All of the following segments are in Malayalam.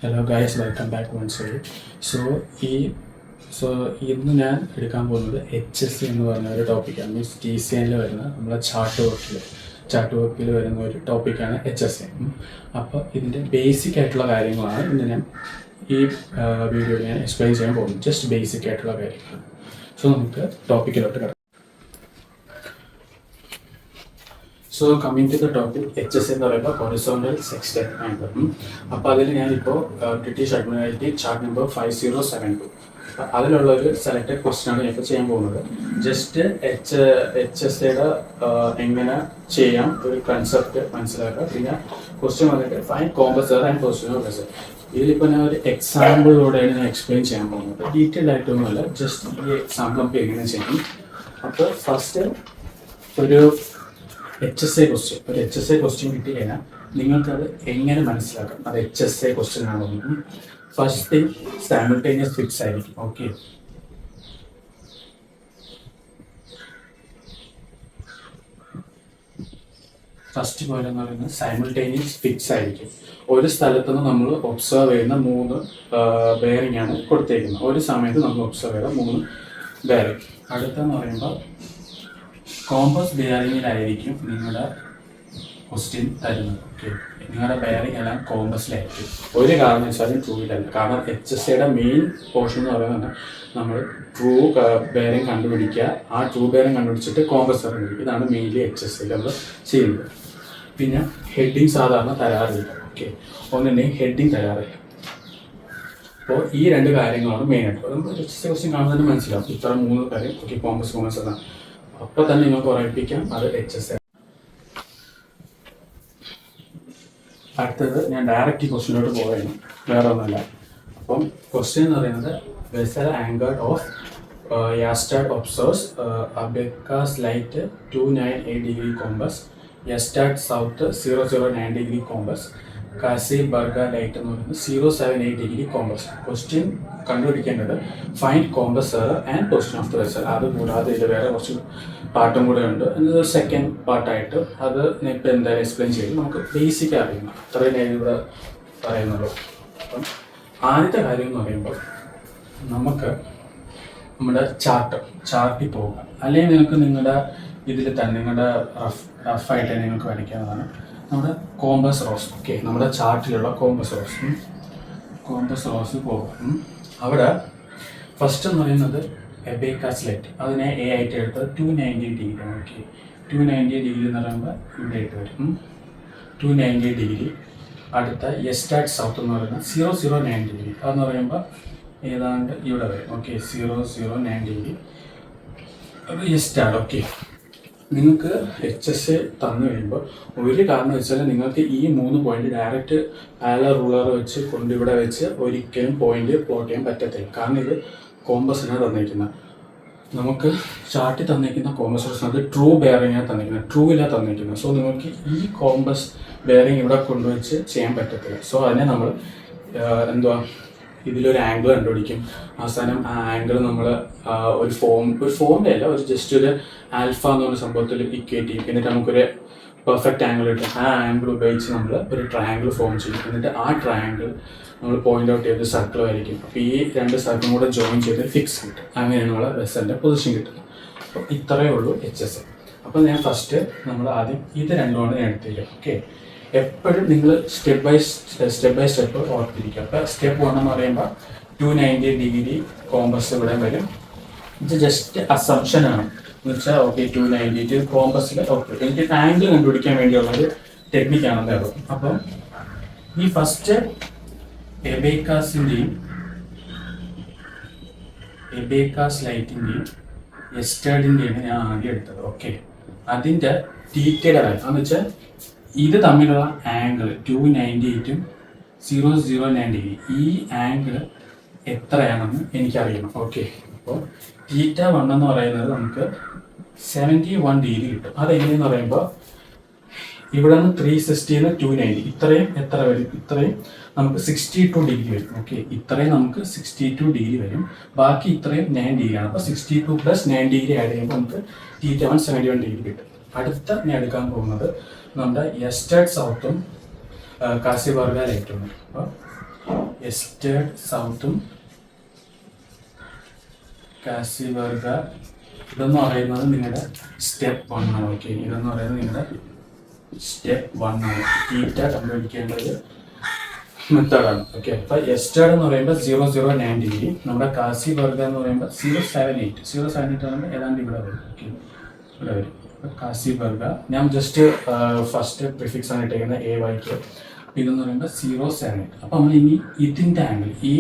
Hello guys, welcome back once again. So ഈ സോ ഇന്ന് ഞാൻ എടുക്കാൻ പോകുന്നത് HSC എന്ന് പറഞ്ഞ ഒരു ടോപ്പിക്കാണ്. മീൻസ് TCNയിൽ വരുന്ന നമ്മളെ ചാർട്ട് വർക്കിൽ വരുന്ന ഒരു ടോപ്പിക്കാണ് HSC. അപ്പോൾ ഇതിൻ്റെ ബേസിക് ആയിട്ടുള്ള കാര്യങ്ങളാണ് ഇന്ന് ഞാൻ ഈ വീഡിയോയിൽ ഞാൻ എക്സ്പ്ലെയിൻ ചെയ്യാൻ പോകുന്നത്. ജസ്റ്റ് ബേസിക് ആയിട്ടുള്ള കാര്യങ്ങൾ. സോ നമുക്ക് ടോപ്പിക്കിലോട്ട് കിടക്കാം. So coming to the topic, HSC എന്ന് പറയുമ്പോൾ ഹൊറിസോണ്ടൽ സെക്സ്റ്റഡ് ആംഗിൾ. അപ്പോൾ അതിൽ ഞാനിപ്പോൾ ബ്രിട്ടീഷ് അഡ്മിറാൽറ്റി ചാർട്ട് നമ്പർ 5072 അതിലുള്ള ഒരു സെലക്റ്റഡ് ക്വസ്റ്റ്യനാണ് ഞാനിപ്പോൾ ചെയ്യാൻ പോകുന്നത്. ജസ്റ്റ് HSCയുടെ എങ്ങനെ ചെയ്യാം ഒരു കൺസെപ്റ്റ് മനസ്സിലാക്കുക. പിന്നെ ക്വസ്റ്റ്യൻ വന്നിട്ട് find compass error and position of vessel. ഇതിലിപ്പോൾ ഞാൻ ഒരു എക്സാമ്പിളിലൂടെയാണ് ഞാൻ എക്സ്പ്ലെയിൻ ചെയ്യാൻ പോകുന്നത്. ഡീറ്റെയിൽ ആയിട്ടൊന്നുമല്ല, ജസ്റ്റ് ഈ എക്സാമ്പിൾ നമുക്ക് എങ്ങനെ ചെയ്യണം. അപ്പോൾ ഫസ്റ്റ് ഒരു HSA ക്വസ്റ്റ്യൻ കിട്ടി കഴിഞ്ഞാൽ നിങ്ങൾക്കത് എങ്ങനെ മനസ്സിലാക്കാം അത് HSA ക്വസ്റ്റ്യൻ ആണോ? ഫസ്റ്റ് തിങ്, സൈമിൾട്ടേനിയസ് ഫിക്സ് ആയിരിക്കും. ഓക്കെ, ഫസ്റ്റ് പോയിന്റ് എന്ന് പറയുന്നത് സൈമിൾട്ടേനിയസ് ഫിക്സ് ആയിരിക്കും. ഒരു സ്ഥലത്ത് നിന്ന് നമ്മൾ ഒബ്സർവ് ചെയ്യുന്ന 3 ബെയറിംഗ് ആണ് കൊടുത്തേക്കുന്നത്. ഒരു സമയത്ത് നമ്മൾ ഒബ്സർവ് ചെയ്ത 3 ബെയറിംഗ്. അടുത്തെന്ന് പറയുമ്പോൾ കോമ്പസ് ബെയറിങ്ങിലായിരിക്കും നിങ്ങളുടെ ക്വസ്റ്റ്യൻ തരുന്നത്. ഓക്കെ, നിങ്ങളുടെ ബെയറിംഗ് എല്ലാം കോമ്പസിലായിരിക്കും. ഒരു കാരണം വെച്ചാലും ട്രൂവിലല്ല. കാരണം HSCയുടെ മെയിൻ പോർഷൻ എന്ന് പറയുന്നത് നമ്മൾ ട്രൂ ബെയറിംഗ് കണ്ടുപിടിക്കുക, ആ ട്രൂ ബെയറിംഗ് കണ്ടുപിടിച്ചിട്ട് കോമ്പസ് കണ്ടുപിടിക്കുക. ഇതാണ് മെയിൻലി HSCയിൽ നമ്മൾ ചെയ്യുന്നത്. പിന്നെ ഹെഡിങ് സാധാരണ തരാറില്ല. Okay, ഒന്നുണ്ടെങ്കിൽ heading തരാറില്ല. അപ്പോൾ ഈ 2 കാര്യങ്ങളാണ് മെയിനായിട്ട്. നമ്മൾ HSC ക്വസ്റ്റ്യൻ കാണുന്നതിന് മനസ്സിലാവും ഇത്ര 3 കാര്യം. ഓക്കെ, കോമ്പസ് എന്നാണ്. അപ്പോൾ തന്നെ നിങ്ങൾക്ക് ഉറപ്പിക്കാം അത് HSC. അടുത്തത് ഞാൻ ഡയറക്റ്റ് ക്വസ്റ്റ്യനിലോട്ട് പോവുകയാണ്, വേറെ ഒന്നുമല്ല. അപ്പം ക്വസ്റ്റ്യൻ എന്ന് പറയുന്നത് vessel anchored off Ystad observes Abbekas light 298 degree compass, Ystad south 009 degree compass, Kaseberga light എന്ന് പറയുന്നത് 078 ഡിഗ്രി കോമ്പസ്. ക്വസ്റ്റ്യൻ കണ്ടുപിടിക്കേണ്ടത് find compass error and position of the vessel. അത് കൂടാതെ ഇതിൽ വേറെ കുറച്ച് പാർട്ടും കൂടെ ഉണ്ട്. എന്നത് സെക്കൻഡ് പാർട്ടായിട്ട് അത് ഇപ്പോൾ എന്തായാലും എക്സ്പ്ലെയിൻ ചെയ്യും. നമുക്ക് ബേസിക് അറിയണം, അത്രയും ഞാൻ ഇവിടെ പറയുന്നുള്ളൂ. അപ്പം ആദ്യത്തെ കാര്യം എന്ന് പറയുമ്പോൾ നമുക്ക് നമ്മുടെ ചാർട്ടിൽ പോകാം. അല്ലെങ്കിൽ നിങ്ങൾക്ക് നിങ്ങളുടെ ഇതിൽ തന്നെ നിങ്ങളുടെ റഫായിട്ട് നിങ്ങൾക്ക് വരയ്ക്കാവുന്നതാണ് നമ്മുടെ കോമ്പസ് റോസ്. ഓക്കെ, നമ്മുടെ ചാർട്ടിലുള്ള കോമ്പസ് റോസ് പോകാം. അവിടെ ഫസ്റ്റ് എന്ന് പറയുന്നത് എബേക്കാസ് ലൈറ്റ്, അതിനെ A ആയിട്ട് എടുത്തത് 290 ഡിഗ്രി. ഓക്കെ, 290 ഡിഗ്രി എന്ന് പറയുമ്പോൾ ഇവിടെ ആയിട്ട് വരും 290 ഡിഗ്രി. അടുത്ത യസ്റ്റാഡ് സൗത്ത് എന്ന് പറയുന്നത് 009 ഡിഗ്രി, അതെന്ന് പറയുമ്പോൾ ഏതാണ്ട് ഇവിടെ വരും. Okay, 009 degree Ystad. ഓക്കെ, നിങ്ങൾക്ക് HSC തന്നു കഴിയുമ്പോൾ ഒരു കാരണം വെച്ചാൽ നിങ്ങൾക്ക് ഈ 3 പോയിന്റ് ഡയറക്റ്റ് റൂളർ വെച്ച് കൊണ്ടിവിടെ വെച്ച് ഒരിക്കലും പോയിന്റ് പ്ലോട്ട് ചെയ്യാൻ പറ്റത്തില്ല. കാരണം ഇത് കോമ്പസിനാണ് തന്നിരിക്കുന്നത്. നമുക്ക് ചാർട്ടിൽ തന്നിരിക്കുന്ന കോമ്പസ് അത് ട്രൂ ബെയറിങ്ങാണ് തന്നിരിക്കുന്നത്, ട്രൂവില്ല തന്നിരിക്കുന്നത്. സോ നിങ്ങൾക്ക് ഈ കോമ്പസ് ബെയറിങ് ഇവിടെ കൊണ്ടുവച്ച് ചെയ്യാൻ പറ്റത്തില്ല. സോ അതിനെ നമ്മൾ ഇതിലൊരു ആംഗിൾ കണ്ടുപിടിക്കും. അവസാനം ആ ആംഗിൾ നമ്മൾ ഒരു ഫോമിൻ്റെ അല്ല, ഒരു ജസ്റ്റ് ഒരു ആൽഫ എന്ന് പറഞ്ഞ സംഭവത്തിൽ ഇക്വേറ്റ് ചെയ്യും. എന്നിട്ട് നമുക്കൊരു പെർഫെക്റ്റ് ആംഗിൾ കിട്ടും. ആ ആംഗിൾ ഉപയോഗിച്ച് നമ്മൾ ഒരു ട്രയാങ്കിൾ ഫോം ചെയ്യും. എന്നിട്ട് ആ ട്രയാങ്കിൾ നമ്മൾ പോയിന്റ് ഔട്ട് ചെയ്ത് സർക്കിൾ വരയ്ക്കും. അപ്പോൾ ഈ 2 സർക്കിളും കൂടെ ജോയിൻ ചെയ്ത് ഫിക്സ് കിട്ടും. അങ്ങനെയാണ് നമ്മളെ വെസലിൻ്റെ പൊസിഷൻ കിട്ടുന്നത്. അപ്പോൾ ഇത്രയേ ഉള്ളൂ HSC. അപ്പോൾ ഞാൻ ഫസ്റ്റ് നമ്മൾ ആദ്യം ഇത് 2 ഞാൻ എടുത്തിരിക്കും. ഓക്കെ, എപ്പോഴും നിങ്ങൾ സ്റ്റെപ്പ് ബൈ സ്റ്റെപ്പ് ഓർത്തിരിക്കുക. അപ്പോൾ സ്റ്റെപ്പ് 1 എന്ന് പറയുമ്പോൾ 290 ഡിഗ്രി കോമ്പസ് ഇവിടെ വരും. ഇത് ജസ്റ്റ് അസംഷൻ ആണ് എന്ന് വെച്ചാൽ ഓക്കെ 290 കോമ്പസിൽ. ഓക്കെ, എനിക്ക് ആംഗിൾ കണ്ടുപിടിക്കാൻ വേണ്ടിയുള്ളൊരു ടെക്നിക്കാണെന്നേ ഉള്ളൂ. അപ്പം ഈ ഫസ്റ്റ് എബേക്കാസ് ലൈറ്റിൻ്റെയും യസ്റ്റാഡിൻ്റെയാണ് ഞാൻ ആദ്യം എടുത്തത്. ഓക്കെ, അതിൻ്റെ തീറ്റയുടെ കാര്യം എന്ന് വെച്ചാൽ ഇത് തമ്മിലുള്ള ആംഗിൾ 298ഉം 009 ഡിഗ്രി, ഈ ആംഗിൾ എത്രയാണെന്ന് എനിക്കറിയണം. ഓക്കെ, അപ്പോൾ θ1 എന്ന് പറയുന്നത് നമുക്ക് 71 ഡിഗ്രി കിട്ടും. അതെങ്ങനെയെന്ന് പറയുമ്പോൾ ഇവിടെ നിന്ന് 360 290 ഇത്രയും എത്ര വരും? ഇത്രയും നമുക്ക് 62 ഡിഗ്രി വരും. ഓക്കെ, ഇത്രയും നമുക്ക് 62 ഡിഗ്രി വരും. ബാക്കി ഇത്രയും 9 ഡിഗ്രിയാണ്. അപ്പോൾ 62 + 9 ഡിഗ്രി ആഡ് ചെയ്യുമ്പോൾ നമുക്ക് θ1 71 ഡിഗ്രി കിട്ടും. അടുത്ത ഞാൻ എടുക്കാൻ പോകുന്നത് നമ്മുടെ യസ്റ്റാഡ് സൗത്തും കാസിബർഗ ലൈറ്റും. അപ്പോൾ എസ്റ്റേർഡ് സൗത്തും കാസിബർഗ ഇതെന്ന് പറയുന്നത് നിങ്ങളുടെ സ്റ്റെപ്പ് 1 ആണ്. ഓക്കെ, ഇതെന്ന് പറയുന്നത് നിങ്ങളുടെ സ്റ്റെപ്പ് 1 ആണ്. തീറ്റ കണ്ടുപിടിക്കേണ്ടത് മെത്തേഡാണ്. ഓക്കെ, അപ്പോൾ എസ്റ്റേർഡ് എന്ന് പറയുമ്പോൾ 009 ഡിഗ്രി, നമ്മുടെ കാസിബർഗ എന്ന് പറയുമ്പോൾ 078 പറയുമ്പോൾ ഏതാണ്ട് ഇവിടെ വരും. ഓക്കെ, ഇവിടെ വരും. കാസിബർഗ ഞാൻ ജസ്റ്റ് ഫസ്റ്റ് പ്രിഫിക്സ് ആണ് ഇട്ടേക്കുന്നത് AYക്ക്. ഇതെന്ന് പറയുമ്പോൾ 078. അപ്പോൾ നമ്മൾ ഇനി ഇതിൻ്റെ ആംഗിൾ, ഈ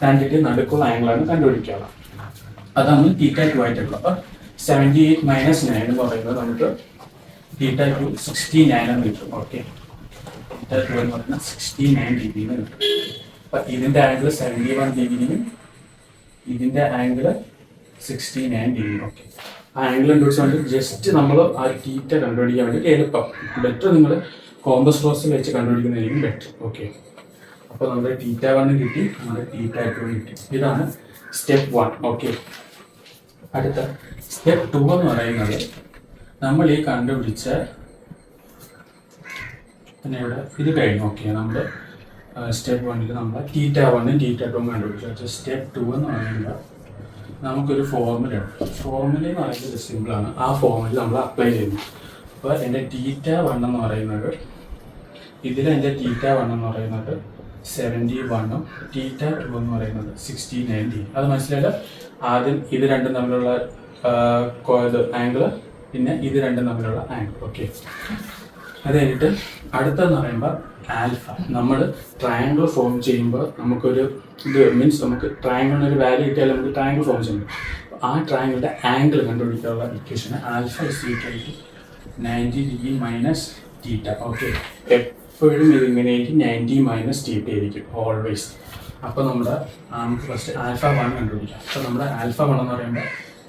രണ്ടിൻ്റെ നടുക്കുള്ള ആംഗിളാണ് കണ്ടുപിടിക്കുക. അതാണ് θ2 ആയിട്ടുള്ളത്. അപ്പോൾ 78 - 9 എന്ന് പറയുന്നത് നമുക്ക് θ2 69 എന്ന് കിട്ടും. ഓക്കെ, θ2 എന്ന് പറയുന്നത് 69 ഡിഗ്രി എന്ന് കിട്ടും. അപ്പം ഇതിൻ്റെ ആംഗിൾ 71 ഡിഗ്രിയും ഇതിൻ്റെ ആംഗിൾ 69 ഡിഗ്രി. ഓക്കെ, ആ ആംഗിൾ കണ്ടുപിടിച്ചുകൊണ്ട് ജസ്റ്റ് നമ്മൾ ആ തീറ്റ കണ്ടുപിടിക്കാൻ വേണ്ടി എളുപ്പം, ബെറ്റർ നിങ്ങൾ കോമ്പസ് റോസിൽ വെച്ച് കണ്ടുപിടിക്കുന്നതായിരിക്കും ബെറ്റർ. ഓക്കെ, അപ്പോൾ നമ്മുടെ θ1 കിട്ടി, നമ്മുടെ θ2 കിട്ടി. ഇതാണ് സ്റ്റെപ്പ് 1. ഓക്കെ, അടുത്ത സ്റ്റെപ്പ് 2 എന്ന് പറയുന്നത് നമ്മൾ ഈ കണ്ടുപിടിച്ച പിന്നെ ഇവിടെ ഇത് കഴിഞ്ഞു. ഓക്കെ, നമ്മൾ സ്റ്റെപ്പ് 1ൽ നമ്മൾ θ1ഉം θ2ഉം കണ്ടുപിടിച്ചു. സ്റ്റെപ്പ് 2 എന്ന് പറയുമ്പോൾ നമുക്കൊരു ഫോർമുല ഉണ്ട്. ഫോർമുല എന്ന് പറയുന്നത് സിമ്പിളാണ്. ആ ഫോർമുല നമ്മൾ അപ്ലൈ ചെയ്യുന്നു. അപ്പോൾ എൻ്റെ θ1 എന്ന് പറയുന്നത്, ഇതിലെൻ്റെ θ1 എന്ന് പറയുന്നത് 71ഉം θ2 എന്ന് പറയുന്നത് 69 ഡിഗ്രി. അത് മനസ്സിലായാലും ആദ്യം ഇത് രണ്ടും തമ്മിലുള്ള ആംഗിള്, പിന്നെ ഇത് രണ്ടും തമ്മിലുള്ള ആംഗിൾ. ഓക്കെ, അത് കഴിഞ്ഞിട്ട് അടുത്തെന്ന് പറയുമ്പോൾ ആൽഫ. നമ്മൾ ട്രയാങ്കിൾ ഫോം ചെയ്യുമ്പോൾ നമുക്കൊരു ഇത് മീൻസ് നമുക്ക് ട്രയാങ്കിളിന് ഒരു വാല്യൂ കിട്ടിയാൽ നമുക്ക് ട്രയാങ്കിൾ ഫോം ചെയ്യുമ്പോൾ ആ ട്രയാങ്കിളിൻ്റെ ആംഗിൾ കണ്ടുപിടിക്കാനുള്ള equation alpha = 90 degree minus theta. Okay, എപ്പോഴും ഇതിങ്ങനെയായിരിക്കും 90 - θ ആയിരിക്കും ഓൾവേസ്. അപ്പോൾ നമ്മുടെ നമുക്ക് ഫസ്റ്റ് α1 കണ്ടുപിടിക്കാം. അപ്പോൾ നമ്മുടെ α1 എന്ന് പറയുമ്പോൾ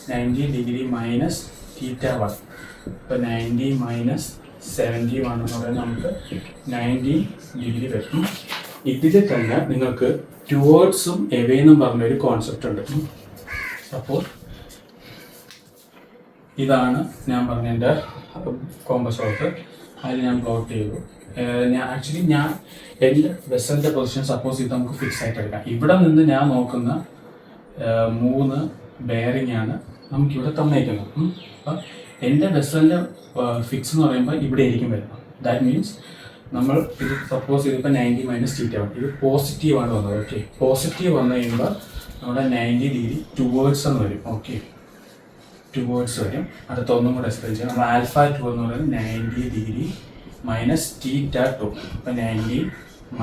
90 ഡിഗ്രി മൈനസ് θ1. ഇപ്പോൾ 90 - 71 എന്ന് പറയുന്നത് നമുക്ക് 90 ഡിഗ്രി വരും. ഇതിൽ തന്നെ നിങ്ങൾക്ക് ടുവേർഡ്സും എവേന്നും പറഞ്ഞൊരു കോൺസെപ്റ്റ് ഉണ്ട്. അപ്പോൾ ഇതാണ് ഞാൻ പറഞ്ഞ എൻ്റെ കോമ്പസ് റോട്ട്. അതിൽ ഞാൻ പ്ലോട്ട് ചെയ്തു. ഞാൻ എൻ്റെ വെസലിൻ്റെ പൊസിഷൻ സപ്പോസ് ഇത് നമുക്ക് ഫിക്സ് ആയിട്ട് എടുക്കാം. ഇവിടെ നിന്ന് ഞാൻ നോക്കുന്ന 3 ബെയറിംഗ് ആണ് നമുക്കിവിടെ തന്നേക്കുന്നത്. അപ്പം എൻ്റെ വെസലിൻ്റെ ഫിക്സ് എന്ന് പറയുമ്പോൾ ഇവിടെ ആയിരിക്കും വരുന്നത്. ദാറ്റ് മീൻസ് നമ്മൾ ഇത് സപ്പോസ് ഇതിപ്പോൾ 90 - θ1, ഇത് പോസിറ്റീവാണ് വന്നത്. ഓക്കെ, പോസിറ്റീവ് വന്നു കഴിയുമ്പോൾ നമ്മുടെ 90 ഡിഗ്രി ടുവേർഡ്സ് എന്ന് വരും. ഓക്കെ, ടുവേർഡ്സ് വരും. അടുത്ത ഒന്നും കൂടെ എക്സ്പ്ലെയിൻ ചെയ്യാം. നമ്മൾ α2 എന്ന് പറയുന്നത് 90 ഡിഗ്രി മൈനസ് θ2. അപ്പം 90 -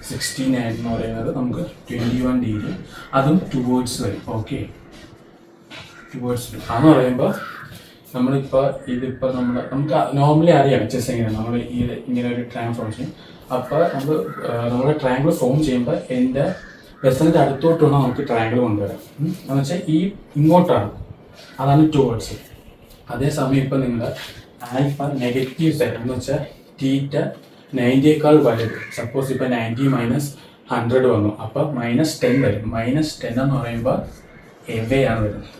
69 എന്ന് പറയുന്നത് നമുക്ക് 21 ഡിഗ്രി, അതും ടുവേർഡ്സ് വരും. ഓക്കെ, ടുവേർഡ്സ് വരും. അതെന്ന് പറയുമ്പോൾ നമ്മളിപ്പോൾ ഇതിപ്പോൾ നമുക്ക് നോർമലി അറിയാം ചെസ് എങ്ങനെയാണ് നമ്മൾ ഇങ്ങനെ ഒരു ട്രയാങ്കിൾ ഫോം ചെയ്യും. അപ്പോൾ നമ്മുടെ ട്രയാങ്കിൾ ഫോം ചെയ്യുമ്പോൾ എൻ്റെ വെസലിൻ്റെ അടുത്തോട്ട് വേണം നമുക്ക് ട്രയാങ്കിൾ കൊണ്ടുവരാം. എന്ന് വെച്ചാൽ ഈ ഇങ്ങോട്ടാണ്, അതാണ് ടുവേർഡ്സ്. അതേസമയം ഇപ്പോൾ നിങ്ങൾ ആൽഫ നെഗറ്റീവ് സൈഡ് എന്ന് വെച്ചാൽ തീറ്റ 90യേക്കാൾ വലുത്. സപ്പോസ് ഇപ്പോൾ 90 - 100 വന്നു, അപ്പോൾ -10 വരും. -10 എന്ന് പറയുമ്പോൾ എവേ ആണ് വരുന്നത്.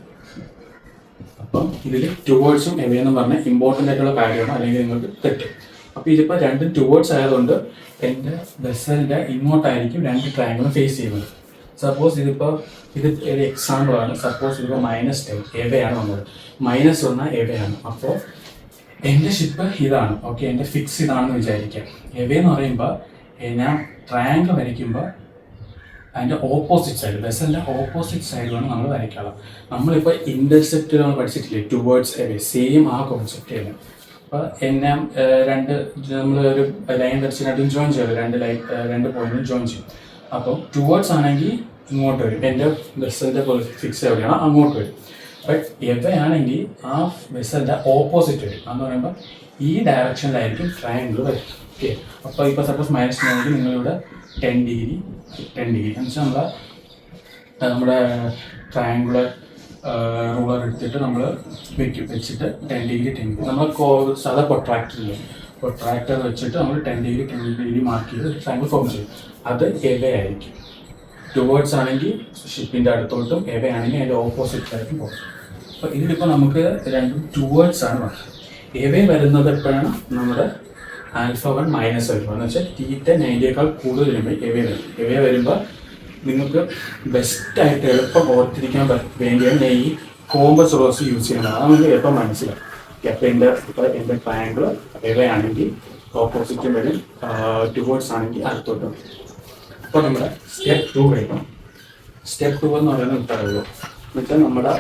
അപ്പം ഇതിൽ ടുവേർഡ്സും എവേ എന്ന് പറഞ്ഞാൽ ഇമ്പോർട്ടൻ്റ് ആയിട്ടുള്ള കാര്യമാണ്, അല്ലെങ്കിൽ നിങ്ങൾക്ക് തെറ്റും. അപ്പോൾ ഇതിപ്പോൾ രണ്ടും ടുവേർഡ്സ് ആയതുകൊണ്ട് എൻ്റെ വെസലിൻ്റെ ഇങ്ങോട്ടായിരിക്കും രണ്ട് ട്രയാങ്കിളും ഫേസ് ചെയ്യുന്നത്. സപ്പോസ് ഇതിപ്പോൾ ഇത് ഒരു എക്സാമ്പിളാണ്. സപ്പോസ് ഇതിപ്പോൾ -10 എവേ ആണ് വന്നത്, മൈനസ് വന്നാൽ എവേ ആണ്. അപ്പോൾ എൻ്റെ ഷിപ്പ് ഇതാണ്. ഓക്കെ, എൻ്റെ ഫിക്സ് ഇതാണെന്ന് വിചാരിക്കാം. എവേ എന്ന് പറയുമ്പോൾ ഞാൻ ട്രയാങ്കിൾ വരയ്ക്കുമ്പോൾ അതിൻ്റെ ഓപ്പോസിറ്റ് സൈഡ്, വെസലിൻ്റെ ഓപ്പോസിറ്റ് സൈഡ് വേണം നമ്മൾ വരയ്ക്കാനുള്ളത്. നമ്മളിപ്പോൾ ഇൻ്റർസെപ്റ്റ് നമ്മൾ പഠിച്ചിട്ടില്ലേ, ടുവേർഡ്സ് എവേ, സെയിം ആ കോൺസെപ്റ്റ് ആണ്. അപ്പോൾ എന്നെ നമ്മളൊരു ലൈൻ വരച്ച് രണ്ടും ജോയിൻ ചെയ്യും, രണ്ട് പോയിന്റും ജോയിൻ ചെയ്യും. അപ്പോൾ ടുവേർഡ്സ് ആണെങ്കിൽ ഇങ്ങോട്ട് വരും, എൻ്റെ വെസലിൻ്റെ ഫിക്സ് എവിടെയാണോ അങ്ങോട്ട് വരും. ബട്ട് എവയാണെങ്കിൽ ആ വെസലിൻ്റെ ഓപ്പോസിറ്റ് വരും. എന്ന് പറയുമ്പോൾ ഈ ഡയറക്ഷനിലായിരിക്കും ട്രയാങ്കിൾ വരും. ഓക്കെ, അപ്പോൾ ഇപ്പോൾ സപ്പോസ് -9 ആണെങ്കിൽ നിങ്ങളിവിടെ 10 ഡിഗ്രി എന്ന് വെച്ചാൽ നമ്മുടെ ട്രയാങ്കുലർ റൂളർ എടുത്തിട്ട് നമ്മൾ വെച്ചിട്ട് 10 ഡിഗ്രി നമ്മൾ സാധാ പ്രൊട്രാക്ടർ വെച്ചിട്ട് നമ്മൾ 10 ഡിഗ്രി മാർക്ക് ചെയ്ത് ട്രയാങ്കിൾ ഫോം ചെയ്യും. അത് എവയായിരിക്കും. ടുവേർഡ്സ് ആണെങ്കിൽ ഷിപ്പിൻ്റെ അടുത്തോട്ടും, എവയാണെങ്കിൽ അതിൻ്റെ ഓപ്പോസിറ്റായിരിക്കും പോകും. അപ്പോൾ ഇതിലിപ്പോൾ നമുക്ക് രണ്ടും ടുവേർഡ്സ് ആണ് വരുന്നത്. എവേ വരുന്നത് എപ്പോഴാണ് നമ്മുടെ ആൽഫ 1 മൈനസ് ആൽഫ എന്ന് വെച്ചാൽ തീറ്റ 90യേക്കാൾ കൂടുതൽ വരുമ്പോൾ എവേ വരുമ്പോൾ നിങ്ങൾക്ക് ബെസ്റ്റായിട്ട് എളുപ്പം ഓർത്തിരിക്കാൻ വേണ്ടിയാണ് ഞാൻ ഈ കോമ്പസ് റോസ് യൂസ് ചെയ്യുന്നത്. അത് നമുക്ക് എളുപ്പം മനസ്സിലാവും. അപ്പോൾ എൻ്റെ ട്രയാങ്കിൾ എവേ ആണെങ്കിൽ ഓപ്പോസിറ്റും വരും, ടുവേർഡ്സ് ആണെങ്കിൽ അടുത്തോട്ടും. അപ്പോൾ നമ്മുടെ സ്റ്റെപ്പ് 2 കഴിക്കണം. സ്റ്റെപ്പ് 2 എന്ന് പറയുന്നത് പറയുള്ളൂ എന്നുവെച്ചാൽ നമ്മുടെ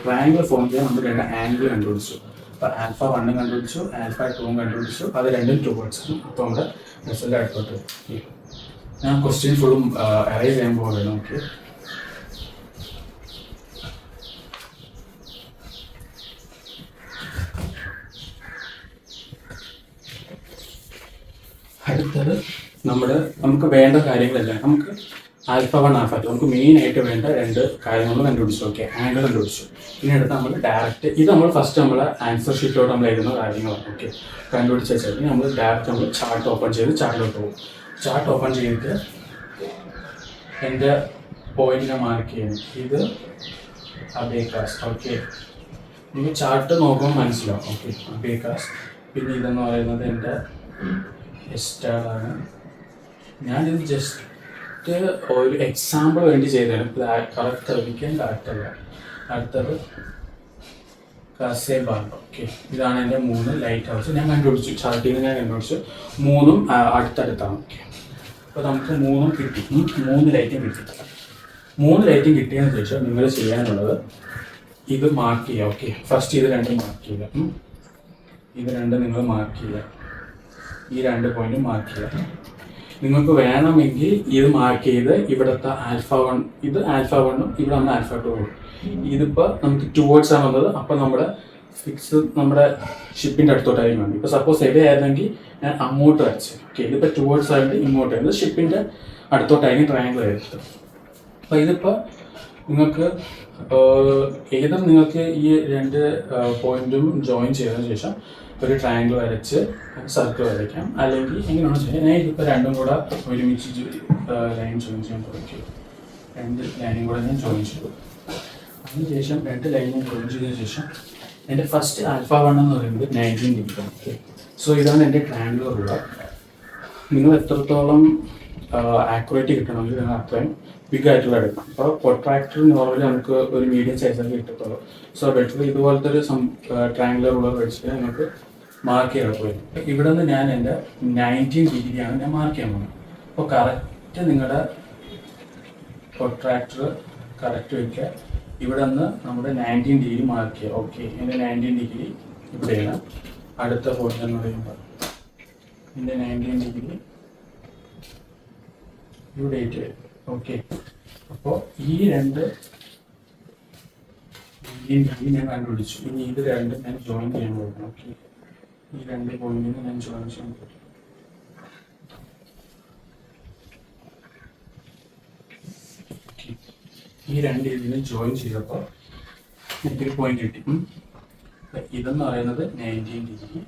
ട്രയാങ്കിൾ ഫോം ചെയ്യാൻ നമ്മൾ 2 ആംഗിൾ കണ്ടുപിടിച്ചു. അപ്പോൾ ആൽഫ 1 കണ്ടുപിടിച്ചു, ആൽഫ 2 കണ്ടുപിടിച്ചു, അത് രണ്ടും ടുവേർഡ്സ് ആണ്. അപ്പോൾ നമ്മുടെ റിസൾട്ട് അടുത്തോട്ട്. ഞാൻ ക്വസ്റ്റ്യൻ ഫുള്ളും അറേഞ്ച് ചെയ്യാൻ പോകുന്നത്. ഓക്കെ, അടുത്തത് നമുക്ക് വേണ്ട കാര്യങ്ങളെല്ലാം നമുക്ക് ആൽഫ 1 ആൽഫ 2 നമുക്ക് മെയിനായിട്ട് വേണ്ട 2 കാര്യങ്ങൾ കണ്ടുപിടിച്ചു. ഓക്കെ, ആംഗിൾ കണ്ടുപിടിച്ചു. പിന്നെ അടുത്ത് നമ്മൾ ഡയറക്റ്റ് ഇത് നമ്മൾ ഫസ്റ്റ് നമ്മൾ ആൻസർ ഷീറ്റിലോട്ട് നമ്മൾ എഴുതുന്ന കാര്യങ്ങളാണ്. ഓക്കെ, കണ്ടുപിടിച്ച് വെച്ചാൽ നമ്മൾ ഡയറക്റ്റ് നമ്മൾ ചാർട്ട് ഓപ്പൺ ചെയ്ത് ചാർട്ടിലോട്ട് പോകും. ചാർട്ട് ഓപ്പൺ ചെയ്തിട്ട് എൻ്റെ പോയിന്റിനെ മാർക്ക് ചെയ്യുന്നു. ഇത് അബേക്കാസ്. ഓക്കെ, നിങ്ങൾ ചാർട്ട് നോക്കുമ്പോൾ മനസ്സിലാവും. ഓക്കെ, അബേക്കാസ്. പിന്നെ ഇതെന്ന് പറയുന്നത് എൻ്റെ എസ്റ്റാറാണ്. ഞാനിത് ജസ്റ്റ് ഒരു എക്സാമ്പിൾ വേണ്ടി ചെയ്തതാണ്. ഇത് കറക്റ്റ് ഒരിക്കലും കറക്റ്റല്ല. അടുത്തത് കസേബാർഡ്. ഓക്കെ, ഇതാണ് എൻ്റെ 3 ലൈറ്റ് ഹൗസ്. ഞാൻ കണ്ടുപിടിച്ചു, ചാർട്ടിൽ നിന്ന് ഞാൻ കണ്ടുപിടിച്ചു. 3ഉം അടുത്തടുത്താണ്. ഓക്കെ, അപ്പോൾ നമുക്ക് 3ഉം കിട്ടി. 3 ലൈറ്റും കിട്ടി. 3 ലൈറ്റും കിട്ടിയതിന് ശേഷം നിങ്ങൾ ചെയ്യാനുള്ളത് ഇത് മാർക്ക് ചെയ്യുക. ഓക്കെ, ഫസ്റ്റ് ഇത് 2 മാർക്ക് ചെയ്യുക. ഇത് 2 നിങ്ങൾ മാർക്ക് ചെയ്യുക. ഈ 2 പോയിന്റ് മാർക്ക് ചെയ്യുക. നിങ്ങൾക്ക് വേണമെങ്കിൽ ഇത് മാർക്ക് ചെയ്ത് ഇവിടുത്തെ ആൽഫ 1 ഇത് ആൽഫ 1ഉം ഇവിടെ നമ്മൾ ആൽഫ 2ഉം. ഇതിപ്പോൾ നമുക്ക് ടുവേർഡ്സ് ആണ് വന്നത്. അപ്പോൾ നമ്മുടെ ഫിക്സ് നമ്മുടെ ഷിപ്പിൻ്റെ അടുത്തോട്ടായിരിക്കും വേണ്ടി. ഇപ്പോൾ സപ്പോസ് എവിടെ ആയിരുന്നെങ്കിൽ ഞാൻ അങ്ങോട്ട് വരച്ചു. ഓക്കെ, ഇതിപ്പോൾ ടുവേർഡ്സ് ആയിട്ട് ഇങ്ങോട്ട് വരുന്നത് ഷിപ്പിൻ്റെ അടുത്തോട്ടായിരിക്കും ട്രയാങ്കിൾ വരുന്നത്. അപ്പോൾ ഇതിപ്പോൾ നിങ്ങൾക്ക് നിങ്ങൾക്ക് ഈ 2 പോയിന്റും ജോയിൻ ചെയ്തതിന് ശേഷം ഒരു ട്രയാങ്കിൾ വരച്ച് സർക്കിൾ വരയ്ക്കാം. അല്ലെങ്കിൽ എങ്ങനെയാണെന്ന് വെച്ചാൽ ഞാൻ ഇതിപ്പോൾ 2ഉം കൂടെ ഒരുമിച്ച് ലൈൻ ജോയിൻ ചെയ്യാൻ തുടങ്ങി. 2 ലൈനും കൂടെ ഞാൻ ജോയിൻ ചെയ്തു. അതിനുശേഷം 2 ലൈനും ജോയിൻ ചെയ്തതിന് ശേഷം എൻ്റെ ഫസ്റ്റ് ആൽഫ 1 എന്ന് പറയുന്നത് 19 ഡിഗ്രി. ഓക്കെ, സോ ഇതാണ് എൻ്റെ ട്രയാങ്കിൾ റൂളർ. നിങ്ങൾ എത്രത്തോളം ആക്യുറേറ്റ് കിട്ടണമെങ്കിൽ നിങ്ങൾ അത്രയും ബിഗ് ആയിട്ടുള്ള എടുക്കാം. അപ്പോൾ പ്രൊട്രാക്ടർ നോർമലി നമുക്ക് ഒരു മീഡിയം സൈസൊക്കെ കിട്ടത്തുള്ളൂ. സോ ബെറ്റർ ഇതുപോലത്തെ ഒരു ട്രയാങ്കുലർ റൂളർ വെച്ചിട്ട് നിങ്ങൾക്ക് മാർക്ക് ചെയ്യാൻ പോയി. ഇവിടെ നിന്ന് ഞാൻ എൻ്റെ 19 ഡിഗ്രിയാണ് ഞാൻ മാർക്ക് ചെയ്യാൻ പോകുന്നത്. അപ്പോൾ കറക്റ്റ് നിങ്ങളുടെ പ്രൊട്രാക്ടർ കറക്റ്റ് വയ്ക്കുക. ഇവിടെ നിന്ന് നമ്മുടെ 19 ഡിഗ്രി മാർക്ക് ചെയ്യുക. ഓക്കെ, എൻ്റെ 19 ഡിഗ്രി ഇവിടെയാണ്. അടുത്ത പോയിന്റ് എന്ന് പറയുമ്പോൾ എൻ്റെ 19 ഡിഗ്രി ഇവിടെ ആയിട്ട് വരും. ഓക്കെ, അപ്പോൾ ഈ 2 ഡിഗ്രി ഞാൻ കണ്ടുപിടിച്ചു. ഇനി ഇത് 2 ഞാൻ ജോയിൻ ചെയ്യാൻ പോകുന്നു. ഓക്കെ, ഈ 2 പോയിന്റിന് ഞാൻ ജോയിൻ ചെയ്യാൻ പോകും. ഈ 2 ഇതിന് ജോയിൻ ചെയ്തപ്പോൾ എനിക്കൊരു പോയിന്റ് കിട്ടി. ഇതെന്ന് പറയുന്നത് 19 ഡിഗ്രി,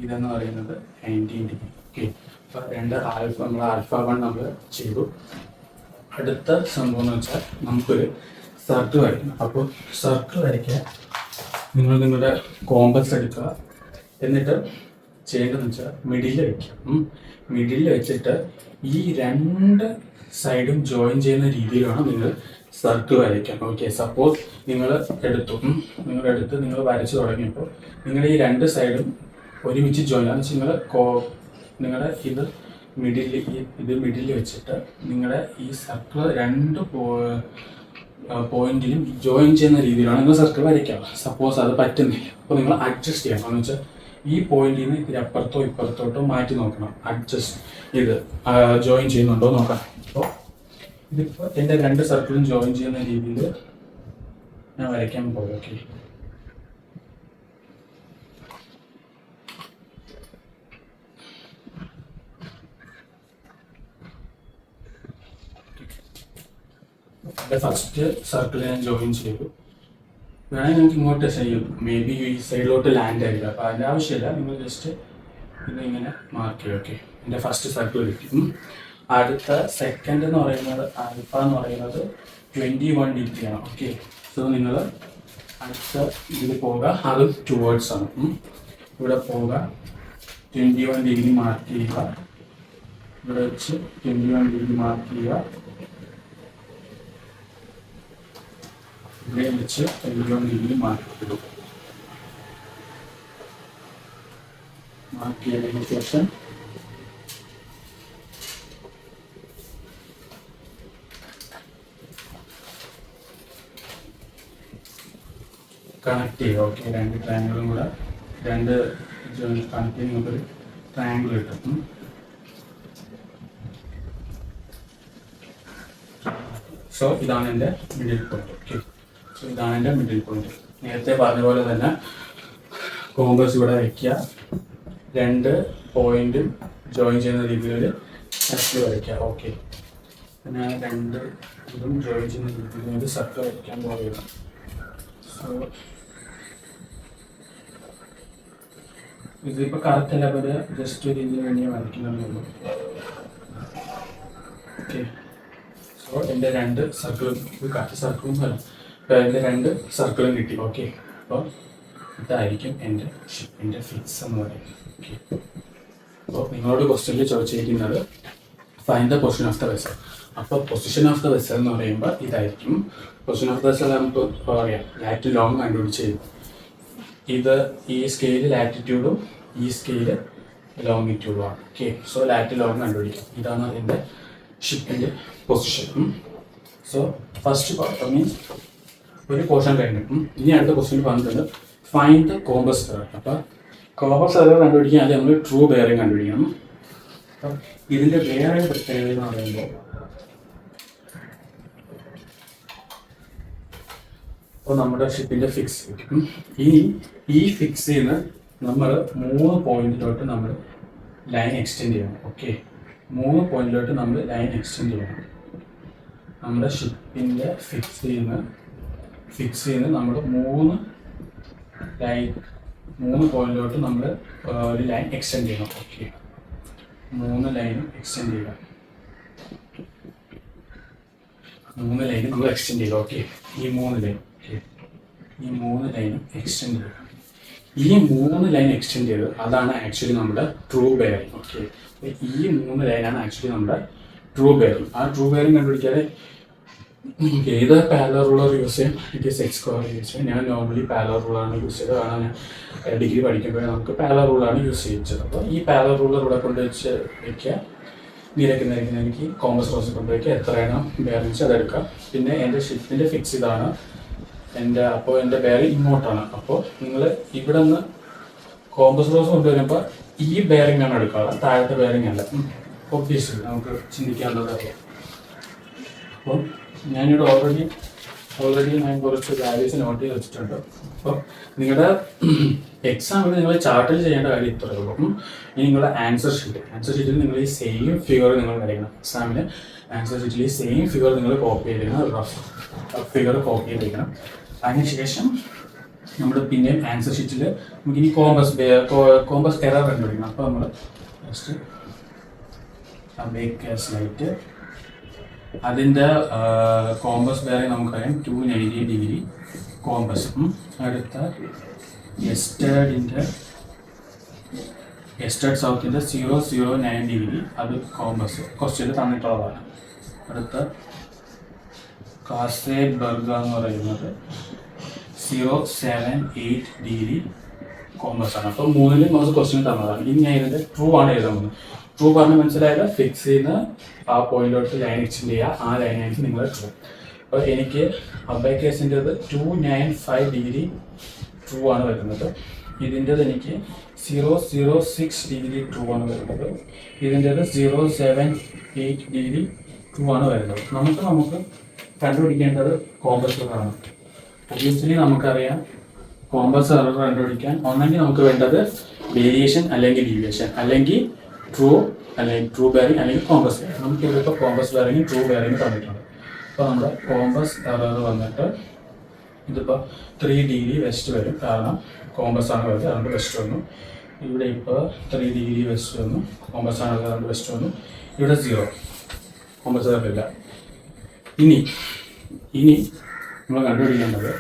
ഇതെന്ന് പറയുന്നത് 19 ഡിഗ്രി. ഓക്കെ, അപ്പോൾ 2 ആൽഫ നമ്മൾ ആൽഫ 1 നമ്മൾ ചെയ്തു. അടുത്ത സംഭവം എന്ന് വെച്ചാൽ നമുക്കൊരു സർക്കിൾ വരയ്ക്കണം. അപ്പോൾ സർക്കിൾ വരയ്ക്കാൻ നിങ്ങൾ നിങ്ങളുടെ കോമ്പസ് എടുക്കുക. എന്നിട്ട് ചെയ്യേണ്ടതെന്ന് വെച്ചാൽ മിഡിൽ വയ്ക്കുക. മിഡിൽ വെച്ചിട്ട് ഈ 2 സൈഡും ജോയിൻ ചെയ്യുന്ന രീതിയിലാണ് നിങ്ങൾ സർക്കിൾ വരയ്ക്കാം. ഓക്കെ, സപ്പോസ് നിങ്ങൾ നിങ്ങൾ വരച്ച് തുടങ്ങിയപ്പോൾ നിങ്ങൾ ഈ 2 സൈഡും ഒരുമിച്ച് ജോയിൻ എന്ന് വെച്ചാൽ നിങ്ങളുടെ മിഡിൽ വെച്ചിട്ട് നിങ്ങളുടെ ഈ സർക്കിൾ 2 പോയിന്റിലും ജോയിൻ ചെയ്യുന്ന രീതിയിലാണ് നിങ്ങൾ സർക്കിൾ വരയ്ക്കുക. സപ്പോസ് അത് പറ്റുന്നില്ല, അപ്പോൾ നിങ്ങൾ അഡ്ജസ്റ്റ് ചെയ്യണം. എന്ന് വെച്ചാൽ ഈ പോയിന്റിൽ നിന്ന് ഇതിന് അപ്പുറത്തോ ഇപ്പുറത്തോട്ടോ മാറ്റി നോക്കണം. ഇത് ജോയിൻ ചെയ്യുന്നുണ്ടോ നോക്കാം. അപ്പോൾ ഇതിപ്പോൾ എൻ്റെ 2 സർക്കിളും ജോയിൻ ചെയ്യുന്ന രീതിയിൽ ഞാൻ വരയ്ക്കാൻ പോകും. ഓക്കെ, ഫസ്റ്റ് സർക്കിൾ ഞാൻ ജോയിൻ ചെയ്തു. വേണമെങ്കിൽ നിങ്ങൾക്ക് ഇങ്ങോട്ട് ചെയ്യും, മേ ബി ഈ സൈഡിലോട്ട് ലാൻഡ് ആയില്ല. അപ്പോൾ അതിൻ്റെ ആവശ്യമില്ല, നിങ്ങൾ ജസ്റ്റ് ഇതിങ്ങനെ മാർക്ക് ചെയ്യും. ഓക്കെ, എൻ്റെ ഫസ്റ്റ് സർക്കിൾ കിട്ടി. അടുത്ത സെക്കൻഡ് എന്ന് പറയുന്നത് ആൽഫ എന്ന് പറയുന്നത് 21 ഡിഗ്രിയാണ്. ഓക്കെ, സോ നിങ്ങൾ അടുത്ത ഇതിൽ പോവുക, അത് ടുവേർഡ്സ് ആണ്. ഇവിടെ പോവുക, 21 ഡിഗ്രി മാർക്ക് ചെയ്യുക. ഇവിടെ വെച്ച് 21 ഡിഗ്രി മാർക്ക് ചെയ്യുക. ഇവിടെ വെച്ച് 21 ഡിഗ്രി മാർക്ക് ചെയ്യുക. മാർക്ക് ചെയ്തതിനു ശേഷം കണക്ട് ചെയ്യുക. ഓക്കെ, രണ്ട് ട്രയാങ്കിളും കൂടെ രണ്ട് കണക്ട് ചെയ്ത് നമുക്കൊരു ട്രയാങ്കിൾ കിട്ടും. സോ ഇതാണ് എൻ്റെ മിഡിൽ പോയിന്റ്. ഓക്കെ, സോ ഇതാണ് എൻ്റെ മിഡിൽ പോയിന്റ്. നേരത്തെ പറഞ്ഞ പോലെ തന്നെ കോമ്പസ് ഇവിടെ വയ്ക്കുക, രണ്ട് പോയിന്റും ജോയിൻ ചെയ്യുന്ന രീതിയിൽ സർക്കിൾ വരയ്ക്കുക. ഓക്കെ, ഞാൻ രണ്ട് ഇതും ജോയിൻ ചെയ്യുന്ന രീതിയിൽ ഒരു സർക്കിൾ വരയ്ക്കാൻ പോവുകയാണ്. സോ ഇതിപ്പോൾ കറക്റ്റ് അല്ല, അപ്പോൾ ജസ്റ്റ് ഒരു ഇതിന് വേണ്ടി വരയ്ക്കുന്നുള്ളൂ. ഓക്കെ, സോ എൻ്റെ രണ്ട് സർക്കിളും, ഇത് കറക്റ്റ് സർക്കിളും അല്ല, അപ്പോൾ എൻ്റെ രണ്ട് സർക്കിളും കിട്ടി. ഓക്കെ, അപ്പോൾ ഇതായിരിക്കും എൻ്റെ ഷിപ്പിൻ്റെ ഫിക്സ് എന്ന് പറയുന്നത്. ഓക്കെ, അപ്പോൾ നിങ്ങളോട് ക്വസ്റ്റ്യനിൽ ചോദിച്ചിരിക്കുന്നത് find the position of the vessel. അപ്പോൾ പൊസിഷൻ ഓഫ് ദ വെസൽ എന്ന് പറയുമ്പോൾ ഇതായിരിക്കും. പൊസിഷൻ ഓഫ് ദ വെസൽ നമുക്ക് പറയാം, ലാറ്റ് ലോങ് കണ്ടുപിടിച്ച് ഇത് ഈ സ്കെയില് ലാറ്റിറ്റ്യൂഡും ഈ സ്കെയില് ലോങ്ങിറ്റ്യൂഡുമാണ്. ഓക്കെ, സോ ലാറ്റ് ലോങ് കണ്ടുപിടിക്കാം. ഇതാണ് എൻ്റെ ഷിപ്പിൻ്റെ position. So first part means ഒരു പോർഷൻ കഴിഞ്ഞു. ഇനി അടുത്ത ക്വസ്റ്റ്യൻ പറഞ്ഞിട്ടുണ്ട് ഫൈൻഡ് ദ കോമ്പസ് എറർ. അപ്പോൾ കോമ്പസ് എറർ കണ്ടുപിടിക്കാൻ ആദ്യം നമ്മൾ ട്രൂ ബെയറിംഗ് കണ്ടുപിടിക്കണം. അപ്പം ഇതിൻ്റെ വേറെ പ്രത്യേകത എന്ന് പറയുമ്പോൾ അപ്പോൾ നമ്മുടെ ഷിപ്പിൻ്റെ ഫിക്സ് ഈ ഫിക്സിൽ നിന്ന് നമ്മൾ 3 പോയിന്റിലോട്ട് നമ്മൾ ലൈൻ എക്സ്റ്റെൻഡ് ചെയ്യണം. ഓക്കെ, 3 പോയിന്റിലോട്ട് നമ്മൾ ലൈൻ എക്സ്റ്റെൻഡ് ചെയ്യണം. നമ്മുടെ ഷിപ്പിൻ്റെ ഫിക്സിൽ നിന്ന് നമ്മൾ 3 പോയിന്റിലോട്ട് നമ്മൾ ഒരു ലൈൻ എക്സ്റ്റെൻഡ് ചെയ്യണം. ഓക്കെ, 3 ലൈനും എക്സ്റ്റെൻഡ് ചെയ്യുക. 3 ലൈനും നമ്മൾ എക്സ്റ്റെൻഡ് ചെയ്യുക. ഓക്കെ, ഈ 3 ലൈൻ എക്സ്റ്റെൻഡ് ചെയ്യുക. ഈ 3 ലൈൻ എക്സ്റ്റെൻഡ് ചെയ്ത് അതാണ് ആക്ച്വലി നമ്മുടെ ട്രൂ ബെയറിംഗ്. ഓക്കെ, ഈ 3 ലൈനാണ് ആക്ച്വലി നമ്മുടെ ട്രൂ ബെയറിംഗ്. ആ ട്രൂ ബെയറിംഗ് കണ്ടുപിടിക്കാതെ നമുക്ക് ഏത് പാരലൽ റൂളർ യൂസ് ചെയ്യാം, it is X square use ചെയ്യാം. ഞാൻ നോർമലി പാരലൽ റൂളാണ് യൂസ് ചെയ്തത്, കാരണം ഞാൻ ഡിഗ്രി പഠിക്കുമ്പോൾ നമുക്ക് പാരലൽ റൂളാണ് യൂസ് ചെയ്യിച്ചത്. അപ്പോൾ ഈ പാരലൽ റൂളർ ഇവിടെ കൊണ്ടുവച്ച് വയ്ക്കുക, നിരക്കുന്ന എനിക്ക് കോമ്പസ് റോസ് കൊണ്ടുവയ്ക്കുക, എത്രയാണ് ബെയറിങ്സ് അതെടുക്കാം. പിന്നെ എൻ്റെ ഷിപ്പിൻ്റെ ഫിക്സ് ഇതാണ് അപ്പോൾ എൻ്റെ ബെയറിംഗ് ഇങ്ങോട്ടാണ്. അപ്പോൾ നിങ്ങൾ ഇവിടെ നിന്ന് കോമ്പസ് റോസ് കൊണ്ടുവരുമ്പോൾ ഈ ബെയറിംഗ് ആണ് എടുക്കുക, താഴത്തെ ബെയറിംഗ് അല്ല. ഒബ്വിയസ്ലി നമുക്ക് ചിന്തിക്കാനുള്ളത് അറിയാം. അപ്പോൾ ഞാനിവിടെ ഓൾറെഡി ഞാൻ കുറച്ച് വാല്യൂസ് നോട്ട് ചെയ്ത് വെച്ചിട്ടുണ്ട്. അപ്പോൾ നിങ്ങളുടെ എക്സാമിൽ നിങ്ങൾ ചാർട്ടിൽ ചെയ്യേണ്ട കാര്യം ഇത്രയേ ഉള്ളൂ. ഇനി നിങ്ങളുടെ ആൻസർ ഷീറ്റിൽ നിങ്ങൾ ഈ സെയിം ഫിഗർ നിങ്ങൾ വരയ്ക്കണം. എക്സാമിന് ആൻസർ ഷീറ്റിൽ ഈ സെയിം ഫിഗർ നിങ്ങൾ കോപ്പി ചെയ്തിരിക്കണം, റഫ് ഫിഗർ കോപ്പി ചെയ്തിരിക്കണം. അതിനുശേഷം നമ്മൾ പിന്നെയും ആൻസർ ഷീറ്റിൽ നമുക്കിനി കോമ്പസ് എറർ കണ്ടുപിടിക്കണം. അപ്പോൾ നമ്മൾ ജസ്റ്റ് ബേക്ക് സ്ലൈറ്റ് അതിൻ്റെ കോമ്പസ് ബെയറിംഗ് നമുക്കറിയാം 290 ഡിഗ്രി കോമ്പസ്. അടുത്ത എസ്റ്റേർഡ് സൗത്തിൻ്റെ 009 ഡിഗ്രി അത് കോമ്പസ് ക്വസ്റ്റ്യനിൽ തന്നിട്ടുള്ളതാണ്. അടുത്ത കാസേബർഗ എന്ന് പറയുന്നത് 078 ഡിഗ്രി കോമ്പസ് ആണ്. അപ്പോൾ 3ലും നമുക്ക് ക്വസ്റ്റ്യൻ തന്നതാണ്. ഇനി ഞാൻ ഇതിൻ്റെ ട്രൂ ആണ് എഴുതാൻ പോകുന്നത്. ട്രൂ പറഞ്ഞ് മനസ്സിലായത് ഫിക്സ് ചെയ്യുന്ന ആ പോയിന്റിലോട്ട് ലൈൻ എക്സ്റ്റെൻഡ് ചെയ്യുക, ആ ലൈനായിരിക്കും നിങ്ങൾ ട്രൂ. അപ്പോൾ എനിക്ക് അബൈക്കേസിൻ്റെത് 295 ഡിഗ്രി ട്രൂ ആണ് വരുന്നത്. ഇതിൻ്റെത് എനിക്ക് 006 ഡിഗ്രി ട്രൂ ആണ് വരുന്നത്. ഇതിൻ്റെത് 078 ഡിഗ്രി ട്രൂ ആണ് വരുന്നത്. നമുക്ക് കണ്ടുപിടിക്കേണ്ടത് കോമ്പസ് എററാണ്. ഒബ്വിയസ്ലി നമുക്കറിയാം കോമ്പസ് എറർ കണ്ടുപിടിക്കാൻ ഒന്നെങ്കിൽ നമുക്ക് വേണ്ടത് വേരിയേഷൻ അല്ലെങ്കിൽ ഡീവിയേഷൻ, അല്ലെങ്കിൽ ട്രൂ ബെയറിംഗ് അല്ലെങ്കിൽ കോമ്പസ് ബെയറിംഗ്. നമുക്ക് ഇതിപ്പോൾ കോമ്പസ് ബെയറിംഗ് ട്രൂ ബെയറിംഗ് തന്നിട്ടുണ്ട്. അപ്പോൾ നമ്മുടെ കോമ്പസ് എറർ വന്നിട്ട് ഇതിപ്പോൾ 3 ഡിഗ്രി വെസ്റ്റ് വരും, കാരണം കോമ്പസ് ആണ് വരുന്നത്, അതുകൊണ്ട് വെസ്റ്റ് വന്നു. ഇവിടെ ഇപ്പോൾ 3 ഡിഗ്രി വെസ്റ്റ് വന്നു, കോമ്പസ് ആണ് വരുന്നത്, അതുകൊണ്ട് വെസ്റ്റ് വന്നു. ഇവിടെ 0 കോമ്പസ് എറർ ഇല്ല. ഇനി നമ്മൾ കണ്ടുപിടിക്കേണ്ടത്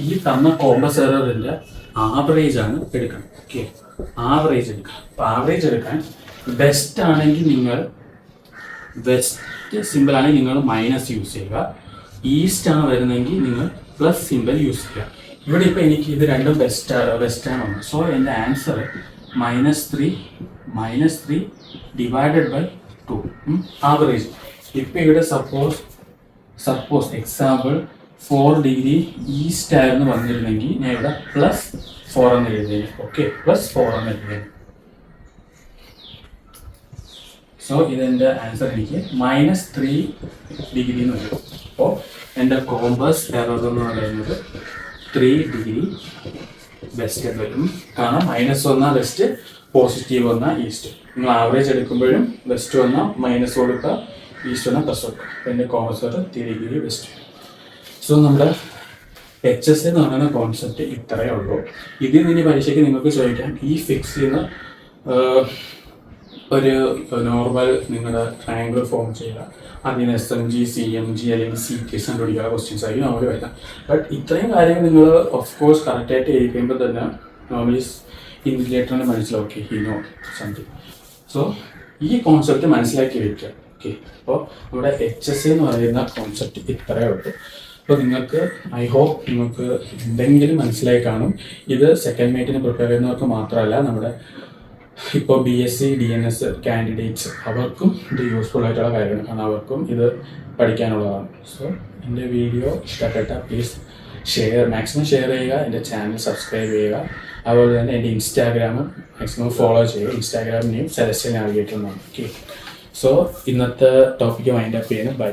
ഈ തന്ന കോമ്പസ് എററിൻ്റെ ആവറേജ് ആണ് എടുക്കണം. ഓക്കെ, ആവറേജ് എടുക്കാം. അപ്പോൾ ആവറേജ് എടുക്കാൻ ബെസ്റ്റ് ആണെങ്കിൽ നിങ്ങൾ വെസ്റ്റ് സിമ്പിൾ ആണെങ്കിൽ നിങ്ങൾ മൈനസ് യൂസ് ചെയ്യുക. ഈസ്റ്റ് ആണ് വരുന്നതെങ്കിൽ നിങ്ങൾ പ്ലസ് സിമ്പിൾ യൂസ് ചെയ്യുക. ഇവിടെ ഇപ്പോൾ എനിക്ക് ഇത് രണ്ടും വെസ്റ്റാണ് വന്നത്. സോ എൻ്റെ ആൻസർ -3 ഡിവൈഡഡ് ബൈ 2 ആവറേജ്. ഇപ്പോൾ ഇവിടെ സപ്പോസ് എക്സാമ്പിൾ 4 ഡിഗ്രി ഈസ്റ്റ് ആയിരുന്നു വന്നിരുന്നെങ്കിൽ ഞാൻ ഇവിടെ +4 എന്ന് എഴുതിയത്. ഓക്കെ, +4 എന്ന് എഴുതിയത്. സോ ഇതെൻ്റെ ആൻസർ എനിക്ക് -3 ഡിഗ്രി എന്ന് വരും. അപ്പോൾ എൻ്റെ കോമ്പസ് എറർ എന്ന് പറയുന്നത് 3 ഡിഗ്രി വെസ്റ്റ് എന്ന് വരും. കാരണം -1 വന്നാൽ വെസ്റ്റ്, പോസിറ്റീവ് വന്നാൽ ഈസ്റ്റ്. നിങ്ങൾ ആവറേജ് എടുക്കുമ്പോഴും വെസ്റ്റ് വന്നാൽ മൈനസ് കൊടുക്കുക, ഈസ്റ്റ് വന്നാൽ പ്ലസ് കൊടുക്കുക. അപ്പോൾ എൻ്റെ കോമ്പസ് 3 ഡിഗ്രി വെസ്റ്റ്. സോ നമ്മുടെ HSA എന്ന് പറയുന്ന കോൺസെപ്റ്റ് ഇത്രയേ ഉള്ളൂ. ഇതിൽ നിന്ന് പരീക്ഷയ്ക്ക് നിങ്ങൾക്ക് ചോദിക്കാം, ഈ ഫിക്സ് ചെയ്യുന്ന ഒരു നോർമൽ നിങ്ങളുടെ ട്രയാങ്കിൾ ഫോം ചെയ്യുക, അതിന് SMG, CMG അല്ലെങ്കിൽ CKs കണ്ടുപിടിക്കുക ക്വസ്റ്റ്യൻസ് ആയിരിക്കും നോർമലി വരുന്നത്. ബട്ട് ഇത്രയും കാര്യങ്ങൾ നിങ്ങൾ ഓഫ് കോഴ്സ് കറക്റ്റായിട്ട് എഴുതി കഴിയുമ്പോൾ തന്നെ നോർമലി ഇൻവിജിലേറ്ററിന് മനസ്സിലാക്കി ഹിനോ സംതിങ്. സോ ഈ കോൺസെപ്റ്റ് മനസ്സിലാക്കി വയ്ക്കുക. ഓക്കെ, അപ്പോൾ നമ്മുടെ HSA എന്ന് പറയുന്ന കോൺസെപ്റ്റ് ഇത്രയേ ഉള്ളൂ. അപ്പോൾ നിങ്ങൾക്ക് ഐ ഹോപ്പ് നിങ്ങൾക്ക് എന്തെങ്കിലും മനസ്സിലായി കാണും. ഇത് സെക്കൻഡ് മേറ്റിന് പ്രിപ്പയർ ചെയ്യുന്നവർക്ക് മാത്രമല്ല, നമ്മുടെ ഇപ്പോൾ BSc DNS കാൻഡിഡേറ്റ്സ് അവർക്കും ഇത് യൂസ്ഫുൾ ആയിട്ടുള്ള കാര്യമാണ്. കാരണം അവർക്കും ഇത് പഠിക്കാനുള്ളതാണ്. സോ എൻ്റെ വീഡിയോ ഇഷ്ടപ്പെട്ട പ്ലീസ് മാക്സിമം ഷെയർ ചെയ്യുക. എൻ്റെ ചാനൽ സബ്സ്ക്രൈബ് ചെയ്യുക. അതുപോലെ തന്നെ എൻ്റെ ഇൻസ്റ്റാഗ്രാമും മാക്സിമം ഫോളോ ചെയ്യുക. ഇൻസ്റ്റാഗ്രാം നെയിം സെലസ്റ്റ്യൽ നാവിഗേറ്റർ എന്നാണ്. ഓക്കെ, സോ ഇന്നത്തെ ടോപ്പിക്ക് വൈൻഡ് അപ്പ് ചെയ്യുന്നു. ബൈ.